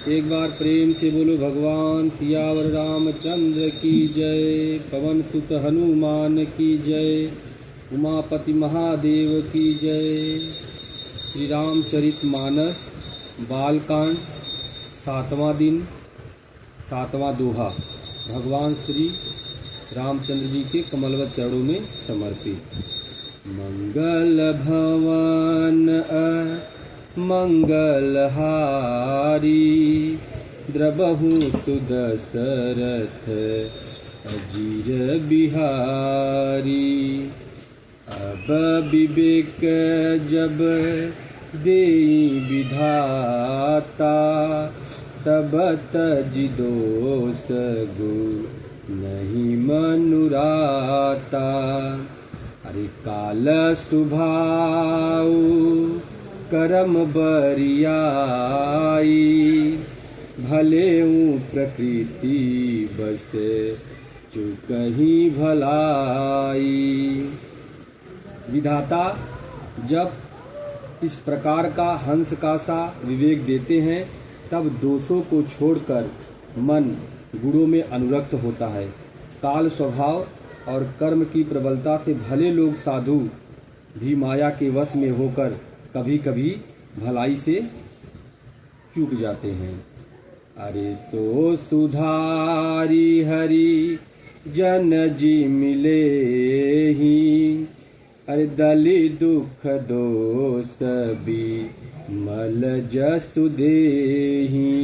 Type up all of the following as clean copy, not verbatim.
एक बार प्रेम से बोलो भगवान सियावर रामचंद्र की जय, पवन सुत हनुमान की जय, उमापति महादेव की जय। श्री रामचरित मानस बालकांड 7वां दिन 7वां दोहा भगवान श्री रामचंद्र जी के कमलवत चरणों में समर्पित। मंगल भवन मंगलहारी द्रबहु सुदशरथ अजीर बिहारी। अब विवेक जब देई विधाता, तब तजि दोष गु नहीं मनुराता। अरे काल सुभाऊ करम बरियाई, भलेऊ प्रकृति बस चुकही भलाई। विधाता जब इस प्रकार का हंस का सा विवेक देते हैं, तब दोषों को छोड़कर मन गुणों में अनुरक्त होता है। काल स्वभाव और कर्म की प्रबलता से भले लोग साधु भी माया के वश में होकर कभी कभी भलाई से चूक जाते हैं। अरे तो सुधारी हरि जन जी मिले ही, अरे दलि दुख दोष भी मल जसु देही।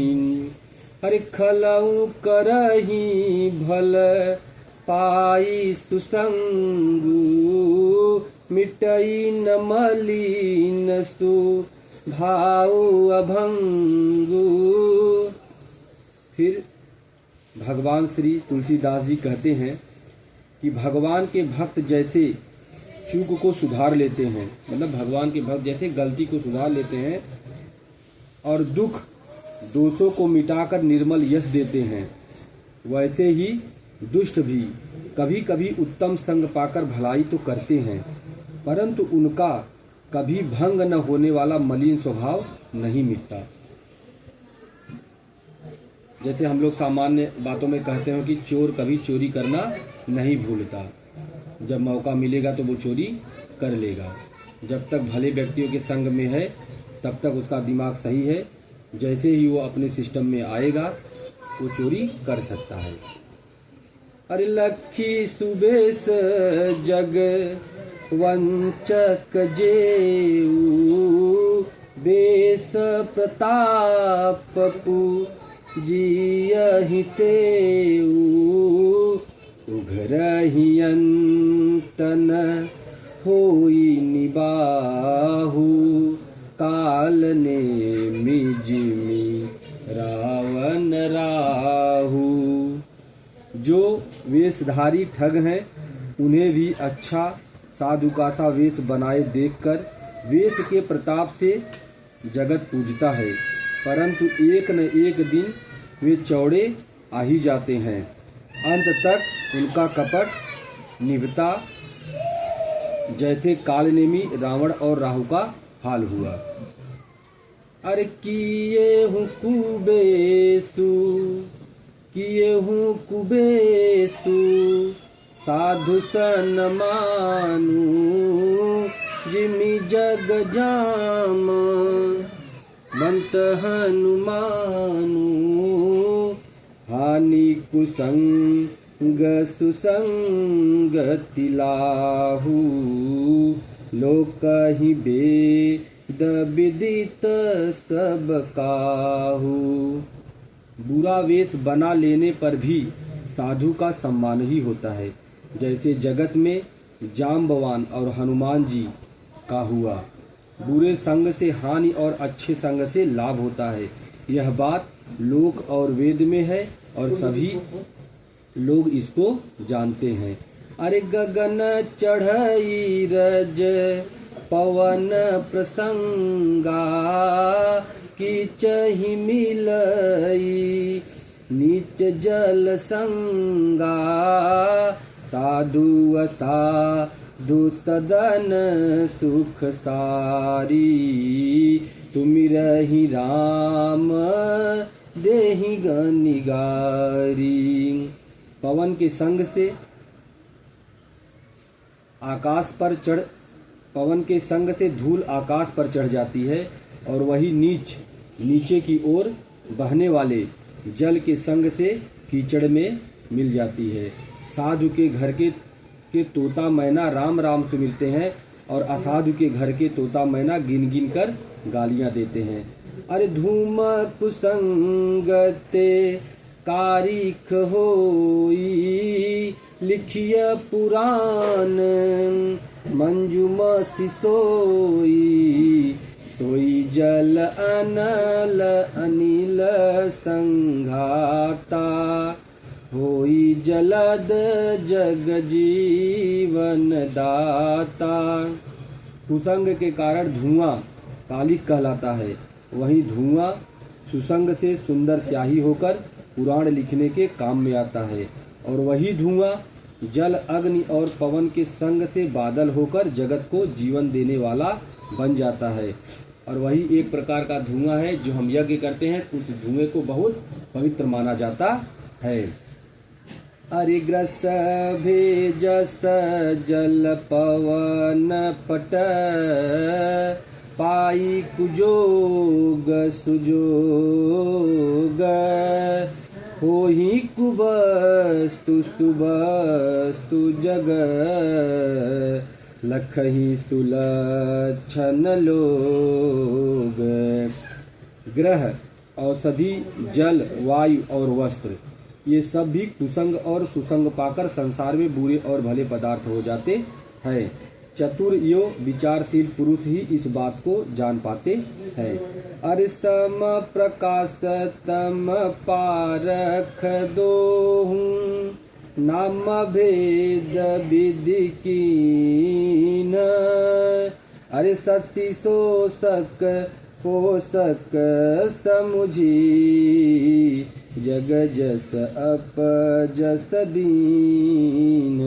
अरे खलऊ करही भल पाई सुसंगु, मिटई न मलिन सु भाव अभंगु। फिर भगवान श्री तुलसीदास जी कहते हैं कि भगवान के भक्त जैसे चूक को सुधार लेते हैं, मतलब भगवान के भक्त जैसे गलती को सुधार लेते हैं और दुख दोषों को मिटाकर निर्मल यश देते हैं, वैसे ही दुष्ट भी कभी कभी उत्तम संग पाकर भलाई तो करते हैं, परंतु उनका कभी भंग न होने वाला मलिन स्वभाव नहीं मिटता। जैसे हम लोग सामान्य बातों में कहते हैं कि चोर कभी चोरी करना नहीं भूलता, जब मौका मिलेगा तो वो चोरी कर लेगा। जब तक भले व्यक्तियों के संग में है तब तक उसका दिमाग सही है, जैसे ही वो अपने सिस्टम में आएगा वो चोरी कर सकता है। अरे लखी सुबेश जग वंचक जेऊ, बेस प्रताप जियहि तेऊ। उघरहि अंतन होई निबाहु, काल ने मिजिमी रावण राहु। जो वेशधारी ठग हैं उन्हें भी अच्छा साधु का सा वेश बनाए देखकर वेश के प्रताप से जगत पूजता है, परंतु एक न एक दिन वे चौड़े आ ही जाते हैं। अंत तक उनका कपट निभता, जैसे कालनेमी रावण और राहु का हाल हुआ। अरे किए हूँ कुबेसु, किए हूँ कुबेसु, साधु सन मानू, जिमि जग जाम बंत हनुमानु। हानि कुसंग सुसंग तिलाहु, लोकहि वेद विदित सब काहू। बुरा वेश बना लेने पर भी साधु का सम्मान ही होता है, जैसे जगत में जाम्बवान और हनुमान जी का हुआ। बुरे संग से हानि और अच्छे संग से लाभ होता है, यह बात लोक और वेद में है और सभी लोग इसको जानते हैं। अरे गगन चढ़ई रज पवन प्रसंगा, कीचहि मिलई नीच जल संगा। साधु साधु सदन सुख सारी, तुमि रही राम देहि निगारी। पवन के संग से धूल आकाश पर चढ़ जाती है और वही नीचे की ओर बहने वाले जल के संग से कीचड़ में मिल जाती है। साधु के घर के तोता मैना राम राम से मिलते हैं और असाधु के घर के तोता मैना गिन गिन कर गालियां देते हैं। अरे धूम कुसंगते कारिख होई, लिखिय पुराण मंजुम सोई। सोई जल अनल अनिल संघाता, होई जलद जग जीवन दाता। कुसंग के कारण धुआं कालिक कहलाता है। वहीं धुआं सुसंग से सुंदर स्याही होकर पुराण लिखने के काम में आता है। और वही धुआं जल अग्नि और पवन के संग से बादल होकर जगत को जीवन देने वाला बन जाता है। और वही एक प्रकार का धुआं है जो हम यज्ञ करते हैं, उस धुएं को बहुत पवित्र माना जाता है। अरिग्रस भेजस जल पवन पट, पाई कुजोग सुजोग। होहि कुबस्तु सुबस्तु जग, लखहि सुलक्षण लोग। ग्रह, औषधि, जल, वायु और वस्त्र, ये सब भी कुसंग और सुसंग पाकर संसार में बुरे और भले पदार्थ हो जाते हैं। चतुर यो विचारशील पुरुष ही इस बात को जान पाते हैं। अरिसम प्रकाश तम पारख दोहूं, नाम भेद विधि कीन। अरे सती शोषक पोषक समुझी, जग जस अपजस दीन।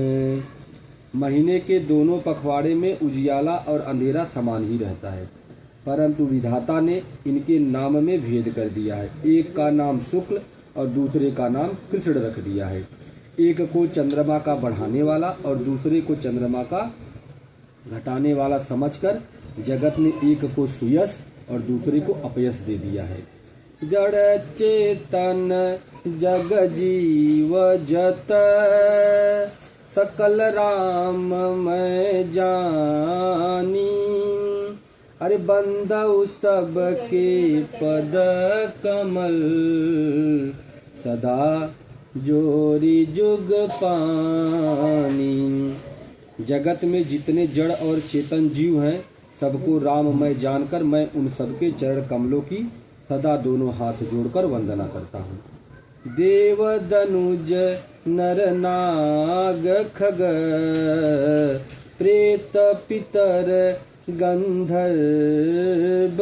महीने के दोनों पखवाड़े में उजियाला और अंधेरा समान ही रहता है, परंतु विधाता ने इनके नाम में भेद कर दिया है। एक का नाम शुक्ल और दूसरे का नाम कृष्ण रख दिया है। एक को चंद्रमा का बढ़ाने वाला और दूसरे को चंद्रमा का घटाने वाला समझकर जगत ने एक को सुयश और दूसरे को अपयश दे दिया है। जड़ चेतन जग जीव जत, सकल राम मैं जानी। अरे बंधु सब के पद कमल, सदा जोरी जुग पानी। जगत में जितने जड़ और चेतन जीव हैं, सबको राममय जानकर मैं उन सबके चरण कमलों की सदा दोनों हाथ जोड़कर वंदना करता हूँ। देव दनुज नर नाग खग, प्रेत पितर गंधर्व।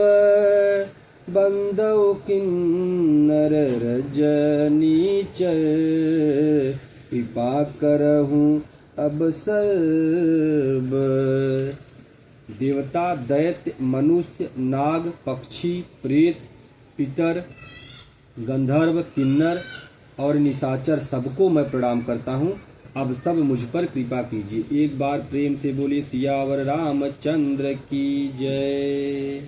बंदौ किन्नर रजनीचर, कृपा करहूँ अब सर्व। देवता, दैत्य, मनुष्य, नाग, पक्षी, प्रेत, पितर, गंधर्व, किन्नर और निशाचर सबको मैं प्रणाम करता हूँ। अब सब मुझ पर कृपा कीजिए। एक बार प्रेम से बोलिए सियावर रामचंद्र की जय।